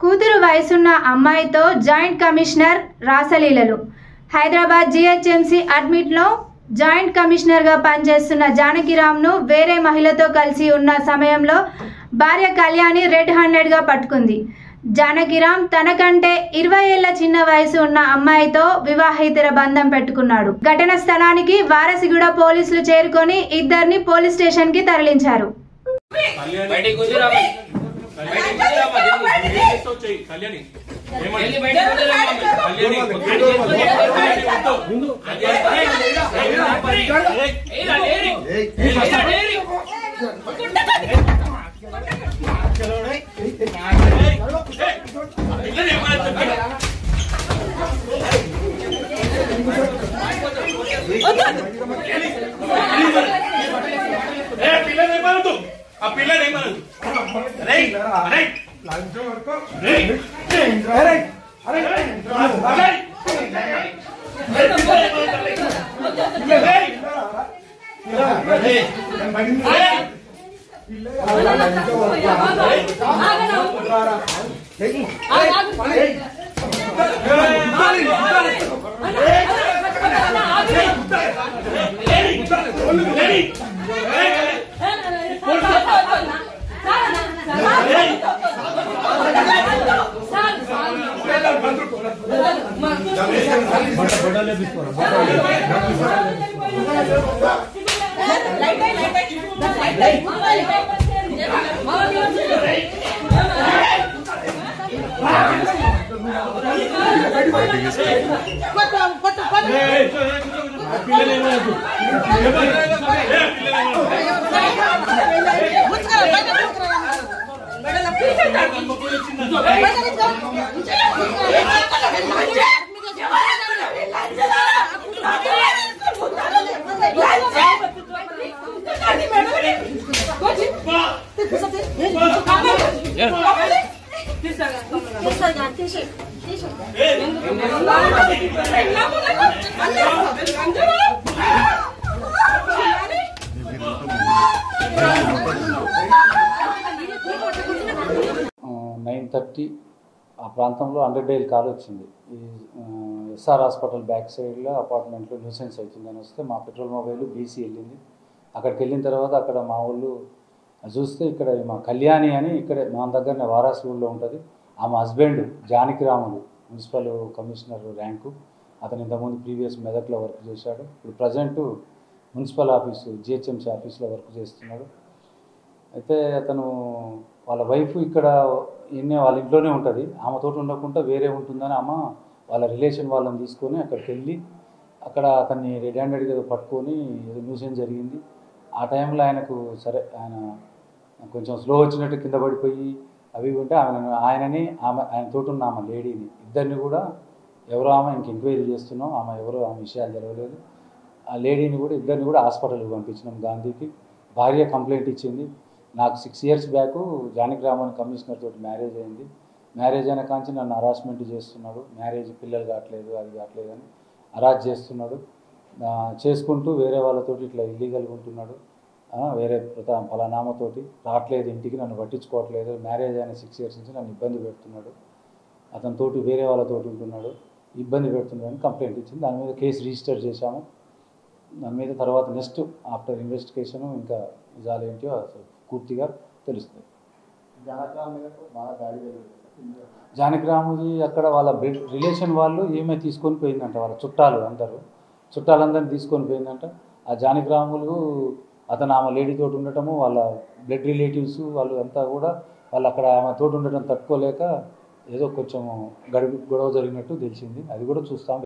కూతురు వయసున్న అమ్మాయితో జాయింట్ కమిషనర్ రాసలీలలు. హైదరాబాద్ జీహెచ్ఎంసీ అడ్మిట్లో జాయింట్ కమిషనర్గా పనిచేస్తున్న జానకిరామ్ను వేరే మహిళతో కలిసి ఉన్న సమయంలో భార్య కళ్యాణి రెడ్ హ్యాండెడ్గా పట్టుకుంది. జానకిరామ్ తనకంటే 20 ఏళ్ల చిన్న వయసు ఉన్న అమ్మాయితో వివాహేతర బంధం పెట్టుకున్నాడు. ఘటన స్థలానికి వారసిగూడ పోలీసులు చేరుకొని ఇద్దరిని పోలీస్ స్టేషన్కి తరలించారు. ఆ ప్రాంతంలో 100 డైల్ కాల్ వచ్చింది. ఈ ఎస్ఆర్ హాస్పిటల్ బ్యాక్ సైడ్లో అపార్ట్మెంట్లో న్యూసెన్స్ అవుతుందని వస్తే మా పెట్రోల్ మొబైల్ బీసీ వెళ్ళింది. అక్కడికి వెళ్ళిన తర్వాత అక్కడ మా వాళ్ళు చూస్తే ఇక్కడ మా కళ్యాణి అని ఇక్కడే మా దగ్గరనే వారాసిగూడలో ఉంటుంది. ఆమె husband Janakiramulu municipal commissioner rank. అతను ఇంతకుముందు ప్రీవియస్ మెదక్లో వర్క్ చేశాడు. ఇప్పుడు ప్రజెంటు మున్సిపల్ ఆఫీసు జిహెచ్ఎంసీ ఆఫీస్లో వర్క్ చేస్తున్నాడు. అయితే అతను వాళ్ళ వైఫ్ ఇక్కడ వాళ్ళ ఇంట్లోనే ఉంటుంది. ఆమెతో ఉండకుండా వేరే ఉంటుందని ఆమె వాళ్ళ రిలేషన్ వాళ్ళని తీసుకొని అక్కడికి వెళ్ళి అక్కడ అతన్ని రెడ్ హ్యాండెడ్గా పట్టుకొని ఏదో న్యూసెన్స్ జరిగింది. ఆ టైంలో ఆయనకు సరే ఆయన కొంచెం స్లో వచ్చినట్టు కింద పడిపోయి అవి ఉంటే ఆయనతో ఉన్న ఆమె లేడీని ఇద్దరిని కూడా ఎవరో ఆమె ఇంక ఎంక్వైరీ చేస్తున్నాం. ఆమె ఎవరో ఆమె విషయాలు తెలియలేదు. ఆ లేడీని కూడా ఇద్దరిని కూడా హాస్పిటల్కి పంపించినాం గాంధీకి. భార్య కంప్లైంట్ ఇచ్చింది. నాకు 6 ఇయర్స్ బ్యాక్ జానకిరామ్ అని కమిషనర్ తోటి మ్యారేజ్ అయింది. మ్యారేజ్ అయిన కాంచి నన్ను హరాస్మెంట్ చేస్తున్నాడు. మ్యారేజ్ పిల్లలు కావట్లేదు అది కావట్లేదు అని హరాస్ చేస్తున్నాడు. చేసుకుంటూ వేరే వాళ్ళతోటి ఇట్లా ఇల్లీగల్గా ఉంటున్నాడు. వేరే ఫలానామతోటి రావట్లేదు ఇంటికి, నన్ను పట్టించుకోవట్లేదు. మ్యారేజ్ అయిన 6 ఇయర్స్ నుంచి నన్ను ఇబ్బంది పెడుతున్నాడు. అతనితోటి వేరే వాళ్ళతోటి ఉంటున్నాడు, ఇబ్బంది పెడుతున్నాడని కంప్లైంట్ ఇచ్చింది. దాని మీద కేసు రిజిస్టర్ చేశాము. దాని మీద తర్వాత నెక్స్ట్ ఆఫ్టర్ ఇన్వెస్టిగేషను ఇంకా నిజాలు ఏంటో అసలు పూర్తిగా తెలుస్తుంది. జానకిరాముది అక్కడ వాళ్ళ రిలేషన్ వాళ్ళు ఏమే తీసుకొని పోయిందంట. వాళ్ళ చుట్టాలందరినీ తీసుకొని పోయిందంట. ఆ జానకిరాములు అతను ఆమె లేడీతో ఉండటము, వాళ్ళ బ్లడ్ రిలేటివ్స్ వాళ్ళు అంతా కూడా వాళ్ళు అక్కడ ఆమె తోటి ఉండటం తట్టుకోలేక ఏదో కొంచెం గొడవ జరిగినట్టు తెలిసింది. అది కూడా చూస్తాం.